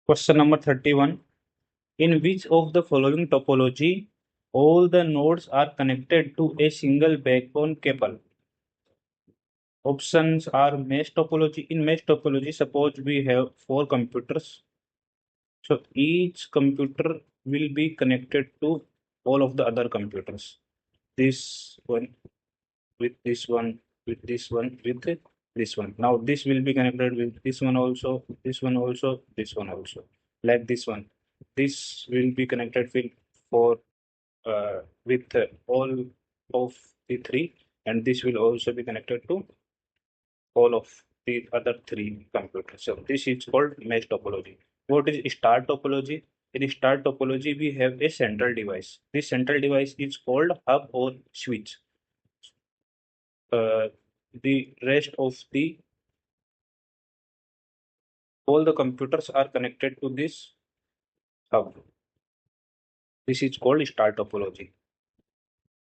Question number 31. In which of the following topology all the nodes are connected to a single backbone cable? Options are mesh topology. In mesh topology, suppose we have four computers. So each computer will be connected to all of the other computers. This one with this one, with this one, with this one. Now this will be connected with this one also, this one also, this one also. Like this one. This will be connected with all of the three, and this will also be connected to all of the other three computers. So this is called mesh topology. What is star topology? In star topology, we have a central device. This central device is called hub or switch. Uh, the rest of the all the computers are connected to this hub. This is called star topology.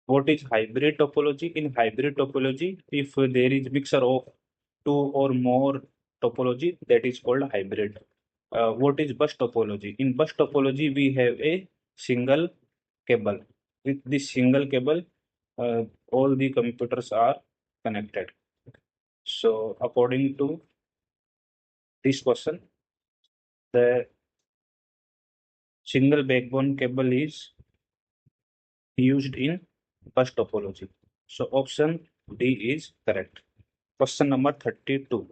What is hybrid topology? In hybrid topology, if there is mixture of two or more topology, that is called hybrid. What is bus topology? In bus topology, we have a single cable. With this single cable, all the computers are connected. So, according to this question, the single backbone cable is used in bus topology. So, option D is correct. Question number 32.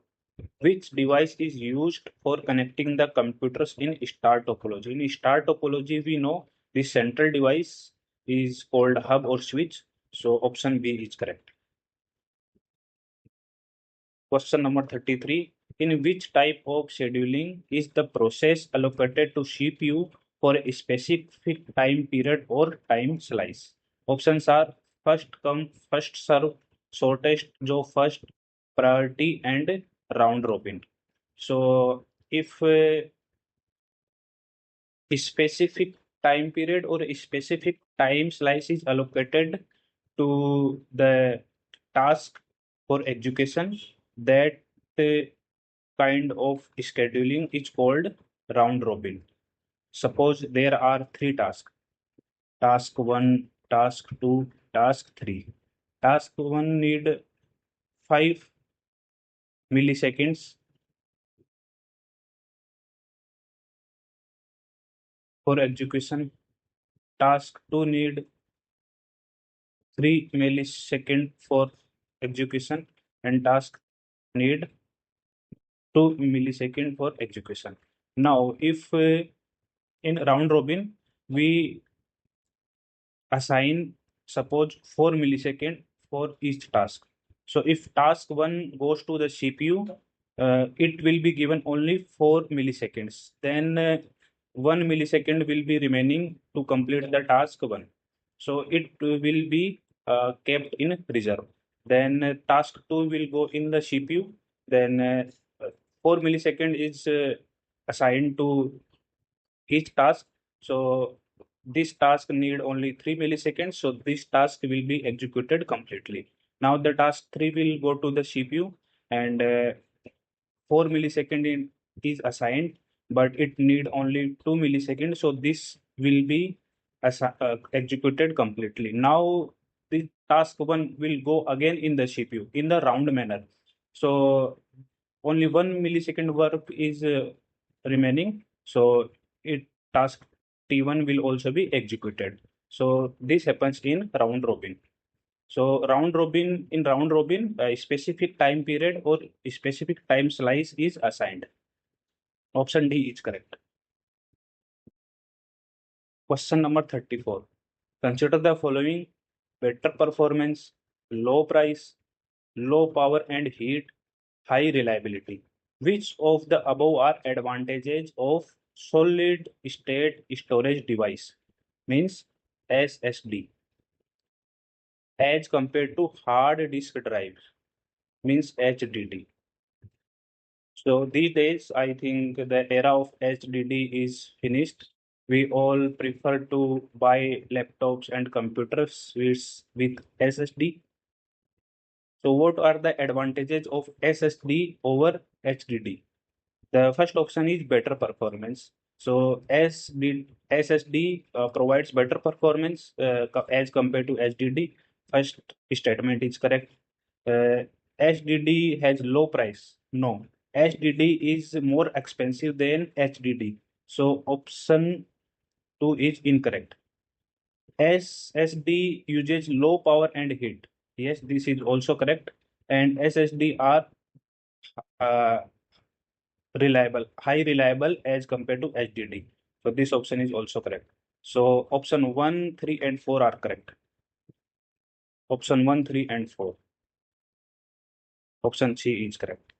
Which device is used for connecting the computers in star topology? In star topology, we know the central device is called hub or switch. So option B is correct. Question number 33. In which type of scheduling is the process allocated to CPU for a specific time period or time slice? Options are first come, first serve, shortest job first, priority, and round robin. So if a specific time period or a specific time slice is allocated to the task for education, that uh, kind of scheduling is called round robin. Suppose there are three tasks: task 1, task 2, task 3. Task 1 need 5 milliseconds for execution. Task 2 need 3 milliseconds for execution, and task need 2 milliseconds for execution. Now, if in round robin we assign suppose 4 millisecond for each task. So if task 1 goes to the CPU, it will be given only 4 milliseconds. Then 1 millisecond will be remaining to complete the task 1. So it will be kept in reserve. Then task 2 will go in the CPU. Then 4 millisecond is assigned to each task. So this task need only 3 milliseconds. So this task will be executed completely. Now the task 3 will go to the CPU, and 4 millisecond is assigned, but it need only 2 milliseconds. So this will be executed completely. Now the task 1 will go again in the CPU in the round manner. So only 1 millisecond work is remaining. So it task T1 will also be executed. So this happens in round robin. So round robin, a specific time period or a specific time slice is assigned. Option D is correct. Question number 34. Consider the following: better performance, low price, low power and heat, high reliability. Which of the above are advantages of solid state storage device? Means SSD, as compared to hard disk drives, means HDD. So these days, I think the era of HDD is finished. We all prefer to buy laptops and computers with SSD. So what are the advantages of SSD over HDD? The first option is better performance. So SSD provides better performance as compared to HDD. First statement is correct. HDD has low price. No, HDD is more expensive than HDD. So option 2 is incorrect. SSD uses low power and heat. Yes, this is also correct. And SSD are uh, high reliable as compared to HDD. So this option is also correct. So option 1, 3, and 4 are correct. Option 1, 3, and 4. Option C is correct.